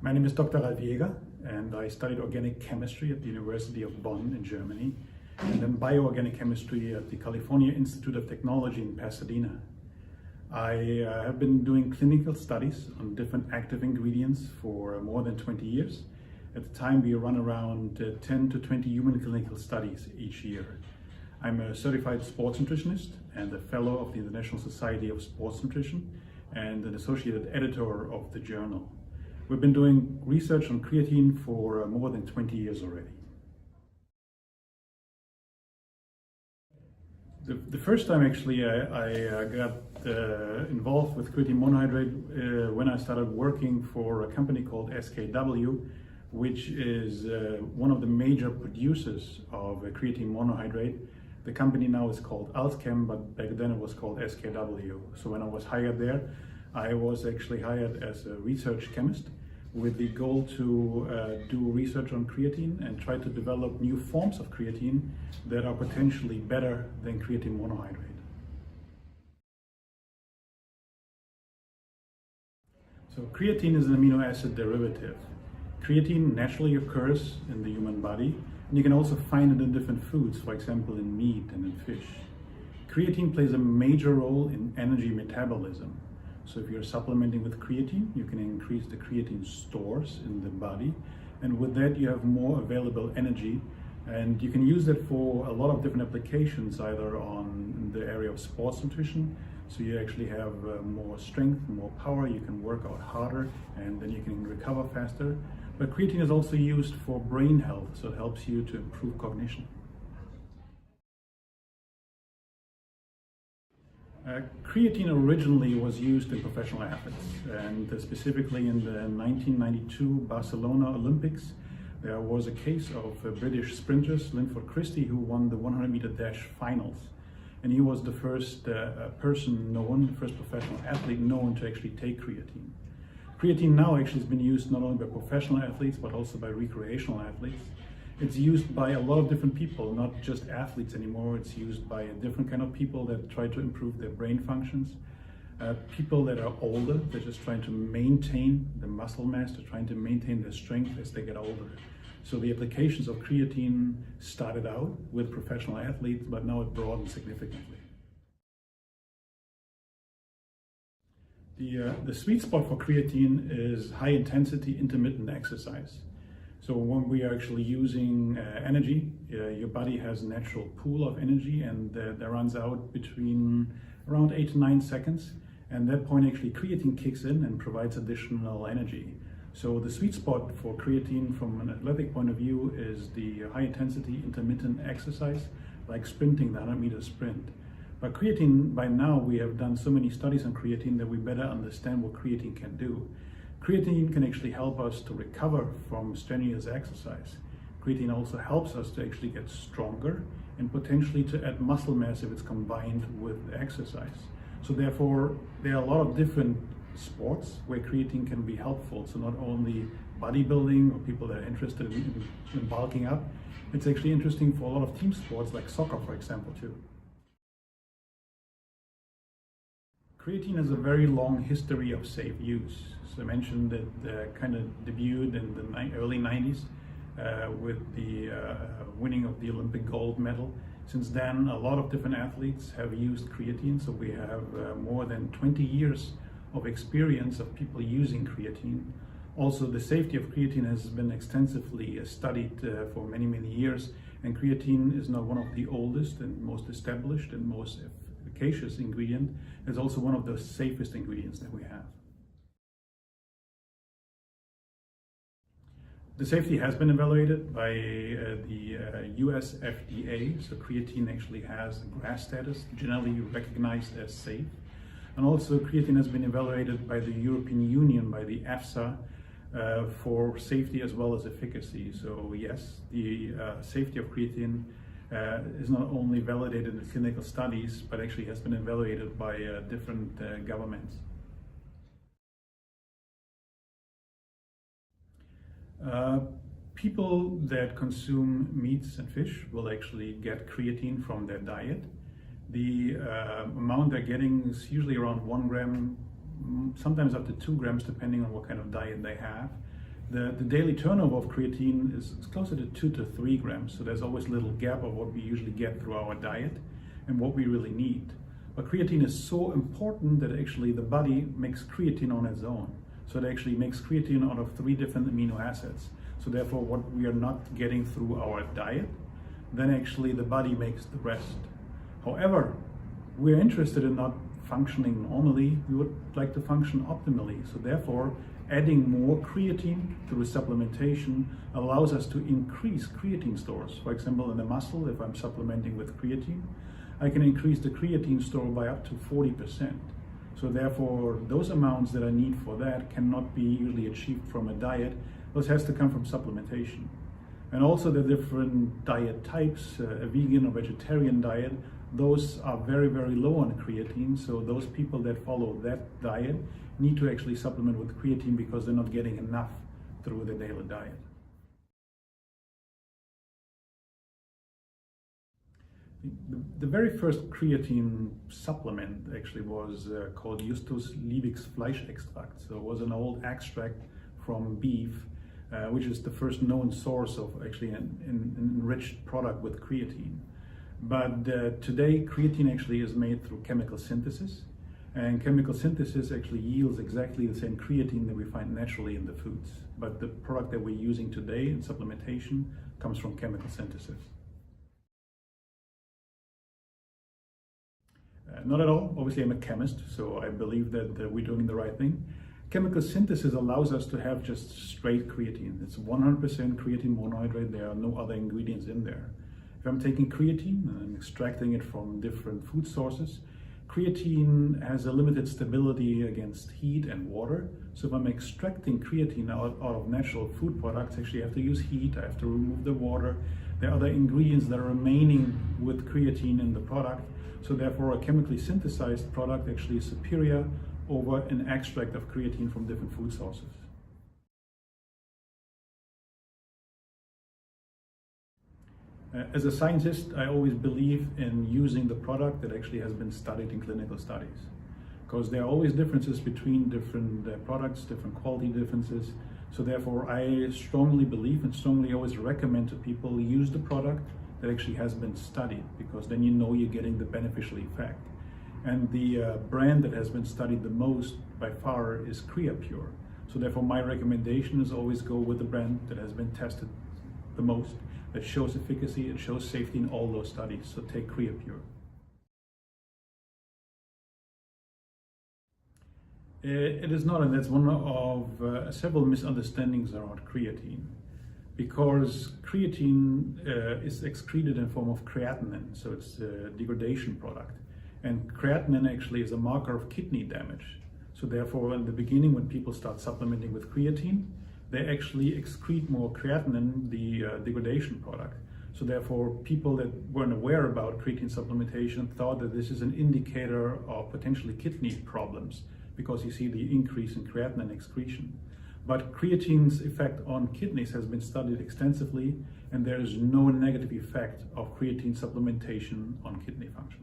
My name is Dr. Ralf Jäger, and I studied organic chemistry at the University of Bonn in Germany, and then bioorganic chemistry at the California Institute of Technology in Pasadena. I have been doing clinical studies on different active ingredients for more than 20 years. At the time, we run around 10 to 20 human clinical studies each year. I'm a certified sports nutritionist and a fellow of the International Society of Sports Nutrition and an associated editor of the journal. We've been doing research on creatine for more than 20 years already. The first time actually I got involved with creatine monohydrate when I started working for a company called SKW, which is one of the major producers of creatine monohydrate. The company now is called Alchem, but back then it was called SKW. So when I was hired there, I was actually hired as a research chemist with the goal to do research on creatine and try to develop new forms of creatine that are potentially better than creatine monohydrate. So creatine is an amino acid derivative. Creatine naturally occurs in the human body, and you can also find it in different foods, for example in meat and in fish. Creatine plays a major role in energy metabolism. So if you're supplementing with creatine, you can increase the creatine stores in the body, and with that you have more available energy, and you can use that for a lot of different applications, either on the area of sports nutrition, so you actually have more strength, more power, you can work out harder, and then you can recover faster. But creatine is also used for brain health, so it helps you to improve cognition. Creatine originally was used in professional athletes, and specifically in the 1992 Barcelona Olympics, there was a case of British sprinters, Linford Christie, who won the 100-meter dash finals. And he was the first first professional athlete known to actually take creatine. Creatine now actually has been used not only by professional athletes, but also by recreational athletes. It's used by a lot of different people, not just athletes anymore. It's used by a different kind of people that try to improve their brain functions. People that are older, they're just trying to maintain the muscle mass, they're trying to maintain their strength as they get older. So the applications of creatine started out with professional athletes, but now it broadened significantly. The sweet spot for creatine is high intensity intermittent exercise. So when we are actually using energy, your body has a natural pool of energy, and that runs out between around 8 to 9 seconds. And at that point actually creatine kicks in and provides additional energy. So the sweet spot for creatine from an athletic point of view is the high intensity intermittent exercise, like sprinting, the 100-meter sprint. But creatine, by now we have done so many studies on creatine that we better understand what creatine can do. Creatine can actually help us to recover from strenuous exercise. Creatine also helps us to actually get stronger and potentially to add muscle mass if it's combined with exercise. So therefore, there are a lot of different sports where creatine can be helpful. So not only bodybuilding or people that are interested in bulking up, it's actually interesting for a lot of team sports like soccer, for example, too. Creatine has a very long history of safe use. So I mentioned that it kind of debuted in the early 90s with the winning of the Olympic gold medal. Since then, a lot of different athletes have used creatine, so we have more than 20 years of experience of people using creatine. Also, the safety of creatine has been extensively studied for many, many years, and creatine is not one of the oldest and most established and most efficacious ingredient. It's also one of the safest ingredients that we have. The safety has been evaluated by the US FDA, so creatine actually has GRAS status, generally recognized as safe. And also creatine has been evaluated by the European Union, by the EFSA, for safety as well as efficacy. So yes, the safety of creatine is not only validated in clinical studies, but actually has been evaluated by different governments. People that consume meats and fish will actually get creatine from their diet. The amount they're getting is usually around 1 gram, sometimes up to 2 grams, depending on what kind of diet they have. The daily turnover of creatine is closer to 2 to 3 grams, so there's always a little gap of what we usually get through our diet and what we really need. But creatine is so important that actually the body makes creatine on its own. So it actually makes creatine out of 3 different amino acids. So therefore what we are not getting through our diet, then actually the body makes the rest. However, we're interested in not functioning normally, we would like to function optimally. So therefore, adding more creatine through supplementation allows us to increase creatine stores. For example, in the muscle, if I'm supplementing with creatine, I can increase the creatine store by up to 40%. So therefore, those amounts that I need for that cannot be usually achieved from a diet. Those has to come from supplementation. And also the different diet types, a vegan or vegetarian diet, those are very, very low on creatine. So those people that follow that diet need to actually supplement with creatine because they're not getting enough through their daily diet. The very first creatine supplement actually was called Justus Liebig's Fleischextract. So it was an old extract from beef, which is the first known source of actually an enriched product with creatine. But today creatine actually is made through chemical synthesis, and chemical synthesis actually yields exactly the same creatine that we find naturally in the foods. But the product that we're using today in supplementation comes from chemical synthesis. Not at all. Obviously, I'm a chemist, so I believe that we're doing the right thing. Chemical synthesis allows us to have just straight creatine. It's 100% creatine monohydrate. There are no other ingredients in there. If I'm taking creatine and I'm extracting it from different food sources, creatine has a limited stability against heat and water. So if I'm extracting creatine out of natural food products, actually I have to use heat, I have to remove the water. There are other ingredients that are remaining with creatine in the product. So therefore a chemically synthesized product actually is superior over an extract of creatine from different food sources. As a scientist, I always believe in using the product that actually has been studied in clinical studies, because there are always differences between different products, different quality differences. So therefore, I strongly believe and strongly always recommend to people use the product that actually has been studied, because then you know you're getting the beneficial effect. And the brand that has been studied the most by far is CreaPure. So therefore, my recommendation is always go with the brand that has been tested the most, that shows efficacy, it shows safety in all those studies. So take CreaPure. It is not, and that's one of several misunderstandings around creatine, because creatine is excreted in form of creatinine, so it's a degradation product. And creatinine actually is a marker of kidney damage. So therefore, in the beginning, when people start supplementing with creatine, they actually excrete more creatinine, the degradation product. So therefore, people that weren't aware about creatine supplementation thought that this is an indicator of potentially kidney problems, because you see the increase in creatinine excretion. But creatine's effect on kidneys has been studied extensively, and there is no negative effect of creatine supplementation on kidney function.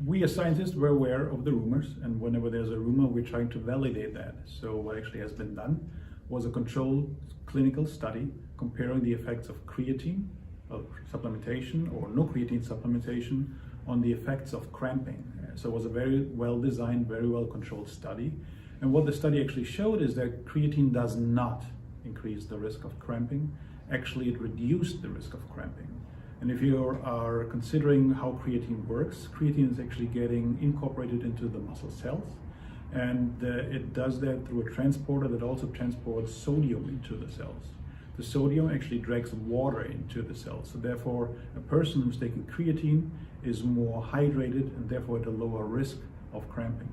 We as scientists were aware of the rumors, and whenever there's a rumor, we're trying to validate that. So what actually has been done was a controlled clinical study comparing the effects of creatine supplementation or no creatine supplementation on the effects of cramping. So it was a very well designed, very well controlled study. And what the study actually showed is that creatine does not increase the risk of cramping. Actually, it reduced the risk of cramping. And if you are considering how creatine works, creatine is actually getting incorporated into the muscle cells. And it does that through a transporter that also transports sodium into the cells. The sodium actually drags water into the cells. So therefore, a person who's taking creatine is more hydrated and therefore at a lower risk of cramping.